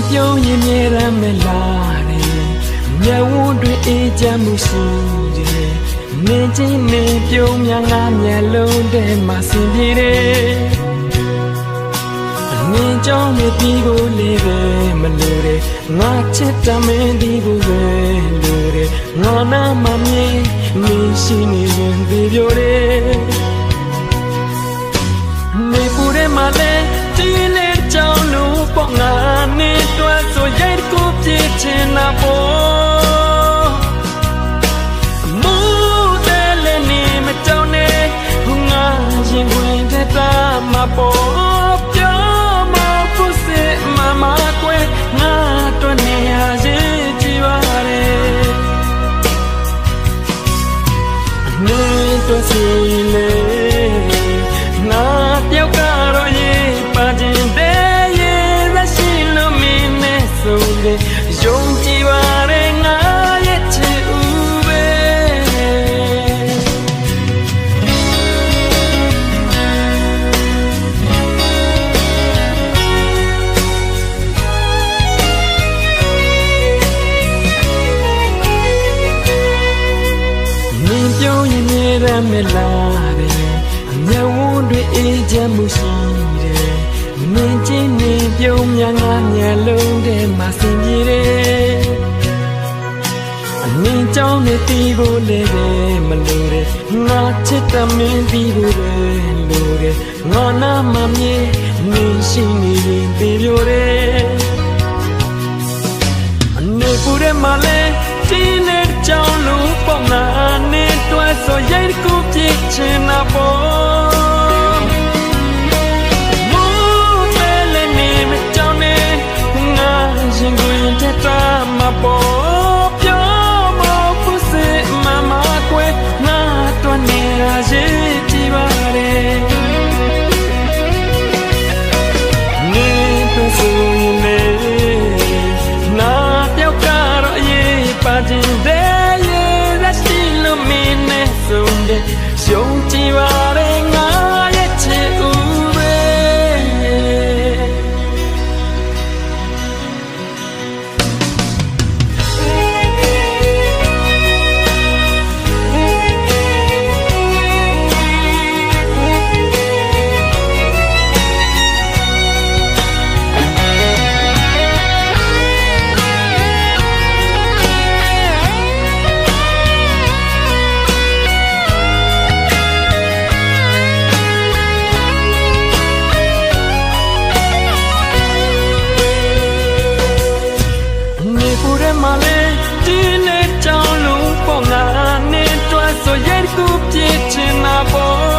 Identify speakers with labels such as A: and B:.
A: ပြုံးရင်မြဲတမ်းမလားတဲ့မျက်ဝန်းတွေအေးချမ်းမှုရှိတယ်နင်းချင်းနေပြုံးများငါမျက်လုံးထဲမှာဆင်ပြေတယ်နင်းကြောင့်နေပြီးကိုလေးပဲမလို့တဲ့ငါချစ်တမင်းဒီကိုပဲလို့တဲ့ငါနာမမြင်မင်းရှိနေရင်ဒီပြောတယ်နေပူတဲ့မှာလဲဒီလေကြောင့်လို့ပေါ့ငါနေတွဲဆိုရိုက်ကိုပြစ်ချင်တာပေါ့မူတဲ့လည်းနေမကြောက်နဲ့ငါရင်ဝင်တဲ့တာမှာပေါ့ပြောမဖို့စေမမကွယ်ငါတွဲနေရရင်ကြည်ပါတယ်နေတွဲစီလေငါတယောက်ကတော့ရေးပါခြင်းတဲ့ရေးသက်ရှိလို့မင်းနဲ့ဆုံးတဲ့ယုံကြည်ပါတယ်ငါရဲ့ချစ်ဦးပဲမင်းပြောရင်မြဲတမ်းမလားမျက်ဝန်းတွေအေးချမ်းမှုရှိတယ်မင်းချင်းနေပြုံးများငါမျက်လုံးထဲမှာဆင်ပြေတယ်အနင်းကြောင့်နေတီးဖို့လည်းပဲမလို့တဲ့ငါချစ်တမင်းတီးဖို့ပဲလို့တဲ့ငါနာမမြင်မင်းရှိနေရင်ပြေပြောတယ်အနေပူတဲ့မှာလဲဒီလေကြောင့်လို့ပေါ့ငါနေတွဲဆိုရိုက်ကိုပြစ်ချင်တာပေါ့มาบอกပြောမဖို့စေမမကွယ်ငါတော့နေရရေးကြည့်ပါတယ်နေတော့ဆိုရင်လေနာတယောက်ကတော့ရေးပါခြင်းတဲ့ရေးသက်ရှိလို့မင်းနဲ့ဆုံးတဲ့ယုံကြည်ပါတယ်ငါရဲ့ချစ်ဦးပဲมาเลยဒီလေကြောင့်လို့ပေါ့ငါနေတွဲဆိုရိုက်ကိုပြစ်ချင်တာပေါ့